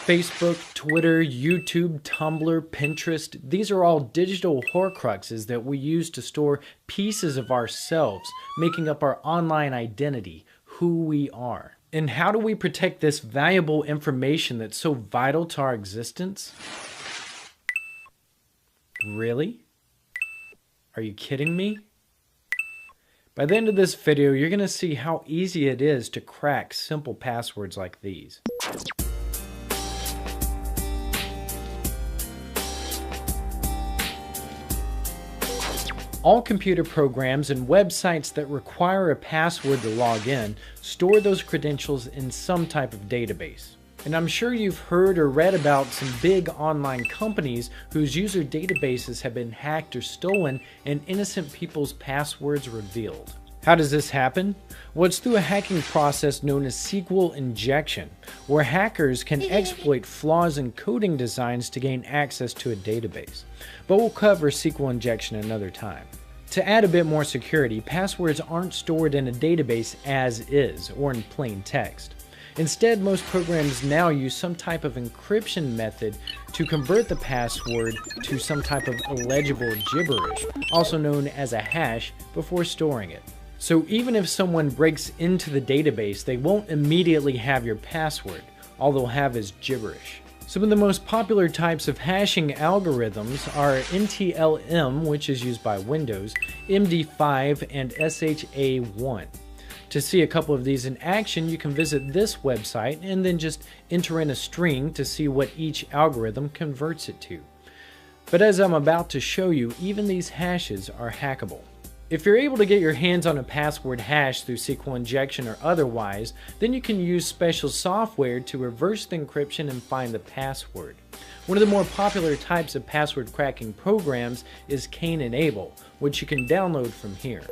Facebook, Twitter, YouTube, Tumblr, Pinterest, these are all digital horcruxes that we use to store pieces of ourselves, making up our online identity, who we are. And how do we protect this valuable information that's so vital to our existence? Really? Are you kidding me? By the end of this video, you're going to see how easy it is to crack simple passwords like these. All computer programs and websites that require a password to log in store those credentials in some type of database. And I'm sure you've heard or read about some big online companies whose user databases have been hacked or stolen and innocent people's passwords revealed. How does this happen? Well, it's through a hacking process known as SQL injection, where hackers can exploit flaws in coding designs to gain access to a database. But we'll cover SQL injection another time. To add a bit more security, passwords aren't stored in a database as is, or in plain text. Instead, most programs now use some type of encryption method to convert the password to some type of illegible gibberish, also known as a hash, before storing it. So even if someone breaks into the database, they won't immediately have your password. All they'll have is gibberish. Some of the most popular types of hashing algorithms are NTLM, which is used by Windows, MD5, and SHA-1. To see a couple of these in action, you can visit this website and then just enter in a string to see what each algorithm converts it to. But as I'm about to show you, even these hashes are hackable. If you're able to get your hands on a password hash through SQL injection or otherwise, then you can use special software to reverse the encryption and find the password. One of the more popular types of password cracking programs is Enable, which you can download from here.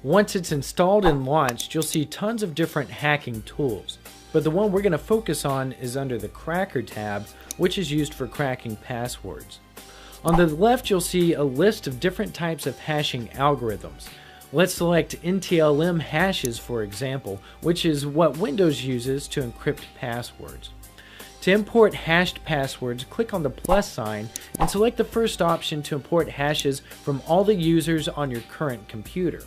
Once it's installed and launched, you'll see tons of different hacking tools, but the one we're going to focus on is under the Cracker tab, which is used for cracking passwords. On the left, you'll see a list of different types of hashing algorithms. Let's select NTLM hashes, for example, which is what Windows uses to encrypt passwords. To import hashed passwords, click on the plus sign and select the first option to import hashes from all the users on your current computer.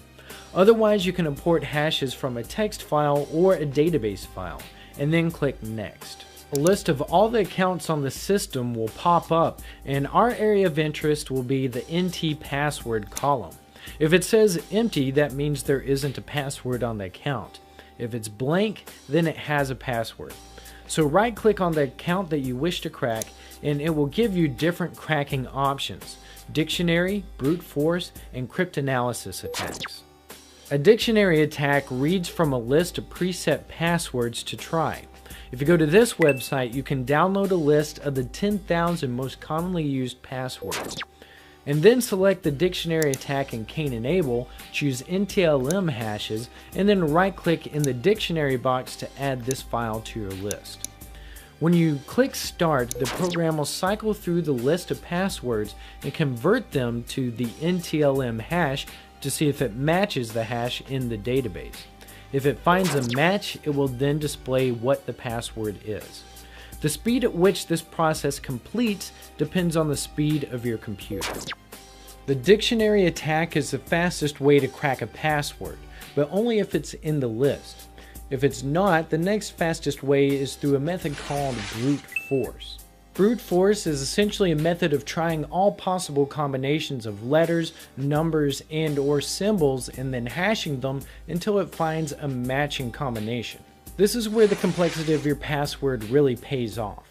Otherwise, you can import hashes from a text file or a database file, and then click Next. A list of all the accounts on the system will pop up, and our area of interest will be the NT password column. If it says empty, that means there isn't a password on the account. If it's blank, then it has a password. So right-click on the account that you wish to crack, and it will give you different cracking options: dictionary, brute force, and cryptanalysis attacks. A dictionary attack reads from a list of preset passwords to try. If you go to this website, you can download a list of the 10,000 most commonly used passwords. And then select the dictionary attack in Enable, choose NTLM hashes, and then right-click in the dictionary box to add this file to your list. When you click Start, the program will cycle through the list of passwords and convert them to the NTLM hash to see if it matches the hash in the database. If it finds a match, it will then display what the password is. The speed at which this process completes depends on the speed of your computer. The dictionary attack is the fastest way to crack a password, but only if it's in the list. If it's not, the next fastest way is through a method called brute force. Brute force is essentially a method of trying all possible combinations of letters, numbers, and/or symbols and then hashing them until it finds a matching combination. This is where the complexity of your password really pays off.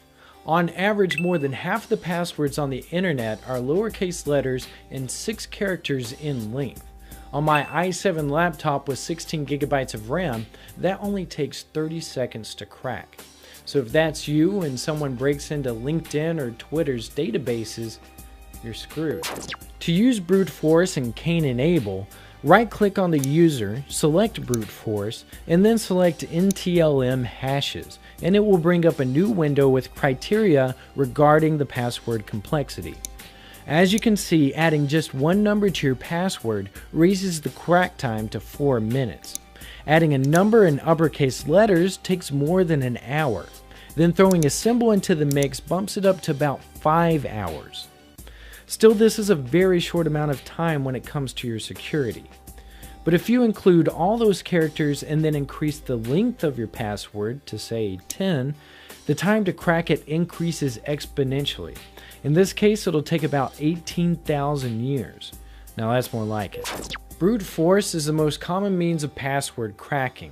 On average, more than half the passwords on the internet are lowercase letters and 6 characters in length. On my i7 laptop with 16 gigabytes of RAM, that only takes 30 seconds to crack. So if that's you and someone breaks into LinkedIn or Twitter's databases, you're screwed. To use brute force in Enable, right-click on the user, select brute force, and then select NTLM hashes, and it will bring up a new window with criteria regarding the password complexity. As you can see, adding just one number to your password raises the crack time to 4 minutes. Adding a number in uppercase letters takes more than an hour. Then throwing a symbol into the mix bumps it up to about 5 hours. Still, this is a very short amount of time when it comes to your security. But if you include all those characters and then increase the length of your password to say 10, the time to crack it increases exponentially. In this case, it'll take about 18,000 years. Now that's more like it. Brute force is the most common means of password cracking.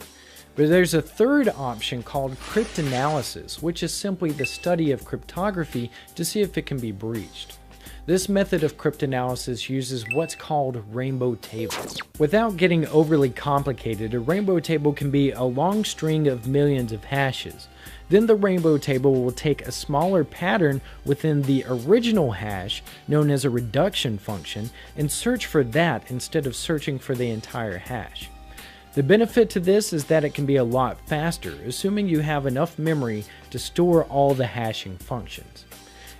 But there's a third option called cryptanalysis, which is simply the study of cryptography to see if it can be breached. This method of cryptanalysis uses what's called rainbow tables. Without getting overly complicated, a rainbow table can be a long string of millions of hashes. Then the rainbow table will take a smaller pattern within the original hash, known as a reduction function, and search for that instead of searching for the entire hash. The benefit to this is that it can be a lot faster, assuming you have enough memory to store all the hashing functions.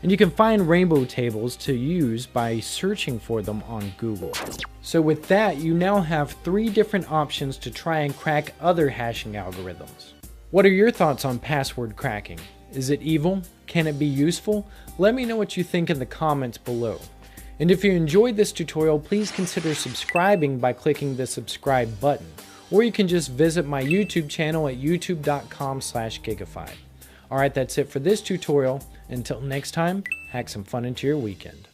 And you can find rainbow tables to use by searching for them on Google. So with that, you now have 3 different options to try and crack other hashing algorithms. What are your thoughts on password cracking? Is it evil? Can it be useful? Let me know what you think in the comments below. And if you enjoyed this tutorial, please consider subscribing by clicking the subscribe button. Or you can just visit my YouTube channel at youtube.com/Gigafi. Alright, that's it for this tutorial. Until next time, hack some fun into your weekend.